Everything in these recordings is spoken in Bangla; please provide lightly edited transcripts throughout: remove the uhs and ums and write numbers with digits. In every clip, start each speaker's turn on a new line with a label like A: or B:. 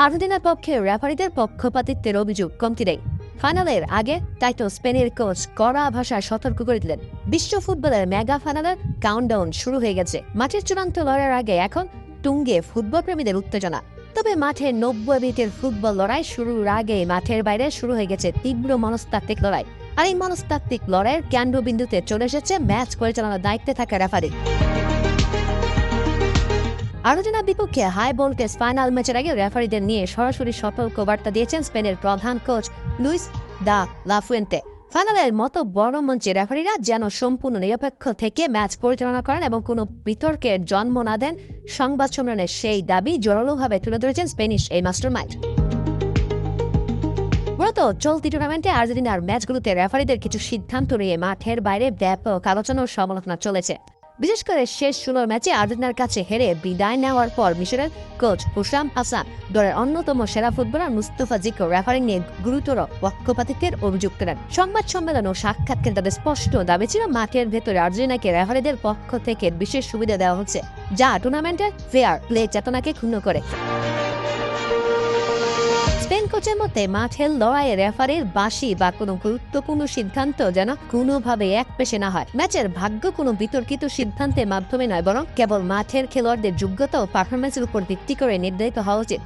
A: আর্জেন্টিনার পক্ষে রেফারিদের পক্ষপাতিত্বের অভিযোগ কমতি নেই। ফাইনালের আগে টাইটো স্পেনের কোচ কড়া ভাষায় সতর্ক করে দিলেন, বিশ্ব ফুটবলের মেগা ফাইনালের কাউন্টডাউন শুরু হয়ে গেছে। মাঠের চূড়ান্ত লড়াইয়ের আগে এখন তুঙ্গে ফুটবল প্রেমীদের উত্তেজনা। তবে মাঠের 90 মিনিটের ফুটবল লড়াই শুরুর আগে মাঠের বাইরে শুরু হয়ে গেছে তীব্র মনস্তাত্ত্বিক লড়াই। আর এই মনস্তাত্ত্বিক লড়াইয়ের কেন্দ্রবিন্দুতে চলে এসেছে ম্যাচ পরিচালনার দায়িত্বে থাকা রেফারি। আর্জেন্টিনার বিপক্ষে হাই ভোল্টেজ ফাইনাল ম্যাচের আগে রেফারিদের নিয়ে সরাসরি সতর্ক বার্তা দিয়েছেন স্পেনের প্রধান কোচ লুইস দা লা ফুয়েন্তে। ফাইনালের মতো বড় মঞ্চে রেফারিরা যেন সম্পূর্ণ নিরপেক্ষ থেকে ম্যাচ পরিচালনা করেন এবং কোনো বিতর্কের জন্ম না দেন, সংবাদ সম্মেলনে সেই দাবি জোরালোভাবে তুলে ধরেছেন স্প্যানিশ এই মাস্টারমাইন্ড। মূলত চলতি টুর্নামেন্টে আর্জেন্টিনার ম্যাচগুলোতে রেফারিদের কিছু সিদ্ধান্ত নিয়ে মাঠের বাইরে ব্যাপক আলোচনা ও সমালোচনা চলেছে। বিশেষ করে শেষ 16 ম্যাচে আর্জেন্টিনার কাছে হেরে বিদায় নেওয়ার পর মিশরের কোচ হুসাম হাসান দলের অন্যতম সেরা ফুটবলার মুস্তাফা জিকো রেফারিং নিয়ে গুরুতর পক্ষপাতিত্বের অভিযোগ করেন। সংবাদ সম্মেলন ও সাক্ষাৎকারে তাদের স্পষ্ট দাবি ছিল মাঠের ভেতরে আর্জেন্টিনাকে রেফারিদের পক্ষ থেকে বিশেষ সুবিধা দেওয়া হচ্ছে, যা টুর্নামেন্টের ফেয়ার প্লে চেতনাকে ক্ষুণ্ণ করে। স্পেন কোচের মতে মাঠের লড়াইয়ে রেফারির বাঁশি বা কোনো গুরুত্বপূর্ণ সিদ্ধান্ত যেন কোনোভাবে একপেশে না হয়। ম্যাচের ভাগ্য কোনো বিতর্কিত সিদ্ধান্তের মাধ্যমে নয়, বরং কেবল মাঠের খেলোয়াড়দের যোগ্যতা ও পারফরমেন্সের উপর ভিত্তি করে নির্ধারিত হওয়া উচিত।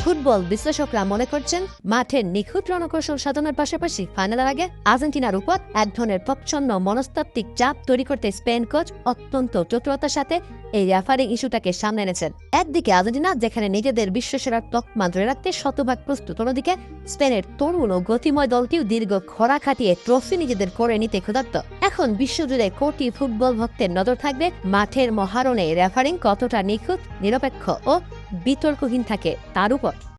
A: ফুটবল বিশ্লেষকরা মনে করছেন মাঠের নিখুঁত রণকৌশল সাধনের পাশাপাশি ফাইনালের আগে আর্জেন্টিনার উপর এক ধরনের প্রচ্ছন্ন মনস্তাত্ত্বিক চাপ তৈরি করতে স্পেন কোচ অত্যন্ত চতুরতার সাথে এই রেফারিং ইস্যুটাকে সামনে এনেছেন। একদিকে আর্জেন্টিনা যেখানে নিজেদের বিশ্বসেরার তকমা ধরে রাখতে শতভাগ প্রস্তুত, অন্যদিকে স্পেনের তরুণ ও গতিময় দলটিও দীর্ঘ খরা খাটিয়ে ট্রফি নিজেদের করে নিতে ক্ষুধার্ত। এখন বিশ্বজুড়ে কোটি ফুটবল ভক্তের নজর থাকবে মাঠের মহারণে রেফারিং কতটা নিখুঁত, নিরপেক্ষ ও বিতর্কহীন থাকে তার উপর।